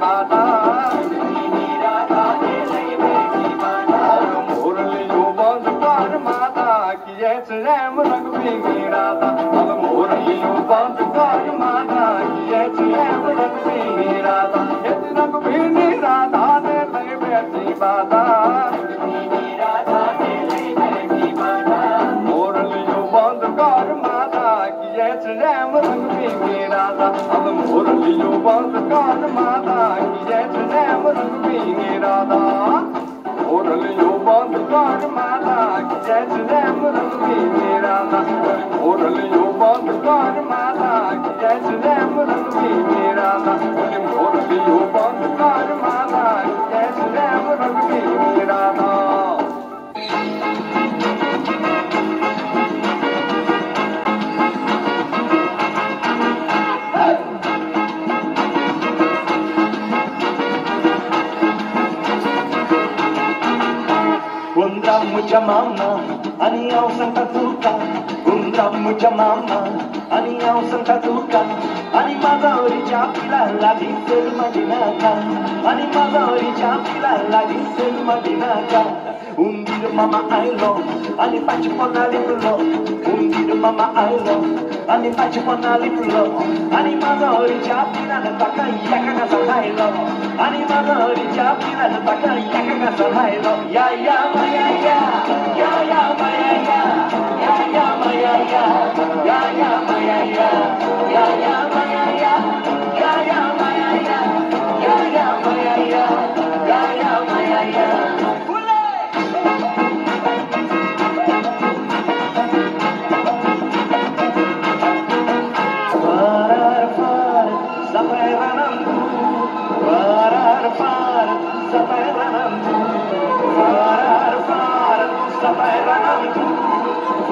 बाधा मुरलियो बंद कर माता किए रैम रंग बिंगी राधा मुरलियो बंद कर माता किए रैम रंग बिंगी राधा रंग बिंगी राधा ने लगे बैठी बाधा मुरलियो बंद कर माता किए रैम रंग बिंगी राधा मुरलियो बंद कर माता किए रैम रंग बिंगी राधा मुरलियो बंद कर माता किए रैम रंग बिंगी राधा मुरलियो बंद कर माता किए रैम रंग बिंगी राधा मुरलियो बंद कर माता किए रैम रंग Bingi Radha Mucha mama, ani au Santa Tuca. Gunda mucha mama, ani au Santa Tuca. Ani mazori chapila la diesel madinaka. Ani mazori chapila la diesel madinaka. Undir mama I love, ani pachi pona lipulo. Undir mama I love, ani pachi pona lipulo. Ani mazori chapila la taka yaka ka sahailo. Ani mazori chapila la taka yaka ka sahailo. Ya ya maya ya. Ya ya maya ya, ya ya maya ya, ya ya maya ya, ya ya maya ya, ya ya maya ya, ya ya maya ya, ya ya maya ya. Parar far, sampai ranamku. Parar far, sampai ranamku. Parar far, sampai ranamku.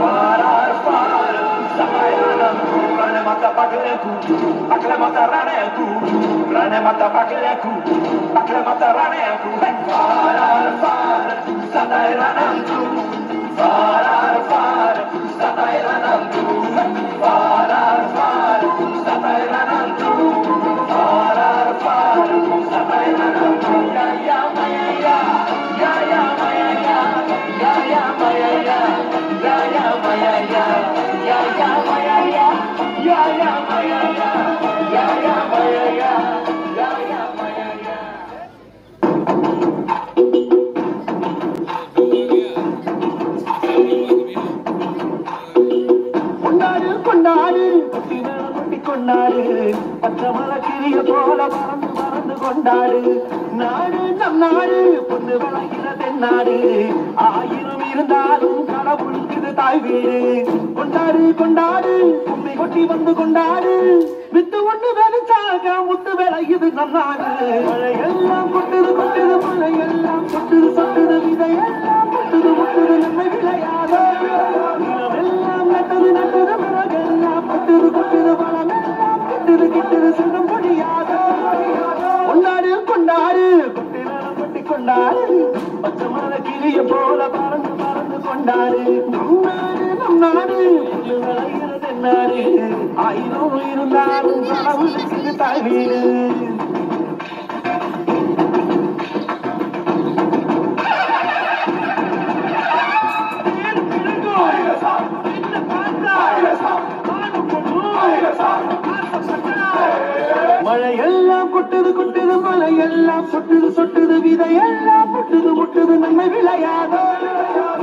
Parar far, sampai ranamku. Rane mata pakleku, pakle mata raneku. Rane mata pakleku, pakle mata raneku. Parar far, sampai ranamku. Parar far, sampai ranamku. Parar far, sampai ranamku. Parar far, sampai ranamku. Ya ya maya ya, ya ya maya ya, ya ya maya ya, ya ya maya ya, ya ya maya ya, ya ya maya ya, ya ya maya ya, ya ya maya ya. கொண்டாடு கொண்டாடு குட்டி மேல குட்டி கொண்டாடு பச்சை மலை கிரிய போல பறந்து பறந்து கொண்டாடு நாடு நம் நாடு பொண்ணு விளைகிற தென்னாடு ஆயிரம் இருந்தாலும் கடவுளுக்கு இது தாய் வீடு கொண்டாடு கொண்டாடு கும்மி கொட்டி வந்து கொண்டாடு வித்து ஒண்ணு வெளிச்சாக முத்து விளையுது நம் நாடு மழையெல்லாம் கொட்டுது கொட்டுது மழையெல்லாம் கொட்டுது சொட்டுது விதையெல்லாம் கொட்டுது முட்டுது நம்மை விளையாத எல்லாம் நட்டது நட்டது மரகெல்லாம் கொட்டுது கொட்டுது வளமெல்லாம் கிட்டுது கிட்டுது செல்வம் பொழியாத கொண்டாடு கொண்டாடு குட்டி நேரம் கொட்டி கொண்டாடு பச்சை மலை கிளிய போல பறந்து பறந்து கொண்டாடு நம் நாடு புல்லு விளைகிறது நாடு ஆயிரம் இருந்தாலும் கடவுளுக்கு தாய் வீடு மழையெல்லாம் கொட்டுது கொட்டுது மழையெல்லாம் சொட்டுது சொட்டுது விதையெல்லாம் முட்டுது முட்டுது நம்மை விளையாதோ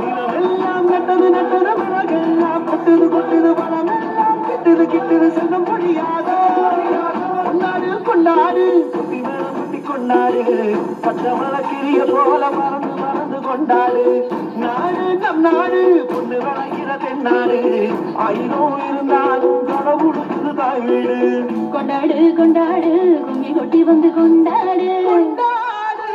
நிலமெல்லாம் நட்டது நட்டது மரகெல்லாம் கொட்டுது கொட்டுது வளமெல்லாம் கிட்டுது கிட்டுது செல்வம் பொழியாதோ கொண்டாடு கொண்டாடு குட்டி மேல குட்டி கொண்டாடு பச்சை மலை கிரிய போல பறந்து பறந்து கொண்டாடு நாடு நம் நாடு பொண்ணு விளைகிற தென்னாடு ஆயிரம் இருந்தாலும் கடவுளுக்கு தாய் வீடு கொண்டாடு கொண்டாடு கும்மி கொட்டி வந்து கொண்டாடு கொண்டாடு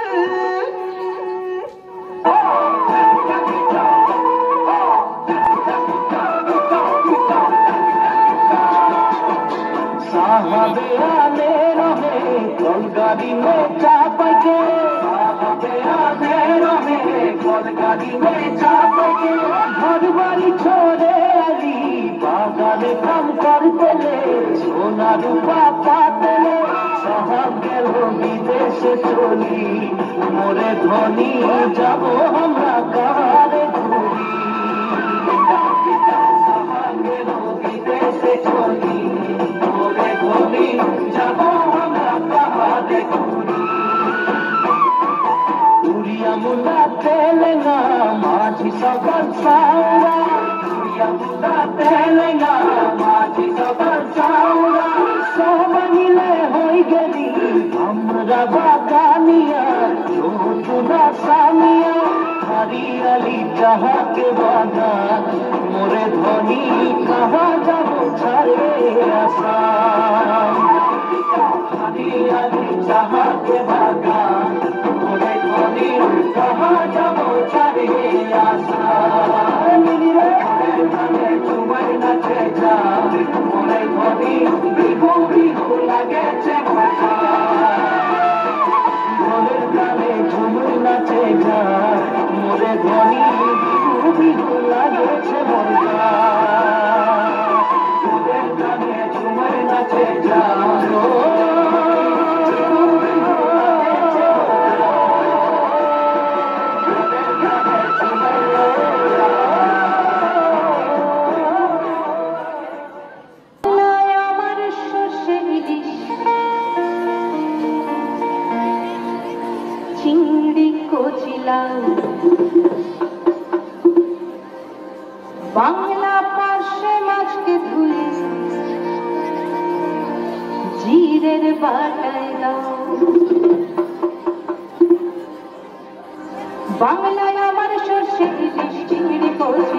साहबे आने रहे कोलगाड़ी में चापा के साहबे आने रहे कोलगाड़ी में चापा के घर बाड़ी छोड़े अली बागाने काम करते ले सोना रूपा पाते ले साहब गेलो विदेश দেশে চলি মোরে ধনী যাব আমরা কারে ঘুরি বিদেশে চলি মোরে ধনী যাব আমরা কারে ঘুরি উড়িয়া মুলা তেলেঙ্গা মাঝি সকাল সাউরা উড়িয়া মুলা তেলেঙ্গা মাঝি সকাল সাউরা সব মিলে হয়ে গেলি আমরা বাগানিয়া চোনা সামিয়া হরিয়ালি চাহাকে বাগান মোরে ধনী কাহা যাব ছাড়ে আসা হরিয়ালি চাহাকে বাগান মোরে ধনী কাহা যাব ছাড়ে আসা চুমাই নাচে যা মোরে ধনী বিহু বিহু লাগেছে মজা ঢোলের গানে ঝুমুর নাচে যা মোরে ধনী বিহু বিহু লাগেছে মজা ঢোলের গানে ঝুমুর নাচে যা বাংলা পাশে মাছকে ধুয়ে জিরের বাটায় দাও বাংলায় আমার সর্ষে ইলিশ চিংড়ি কচি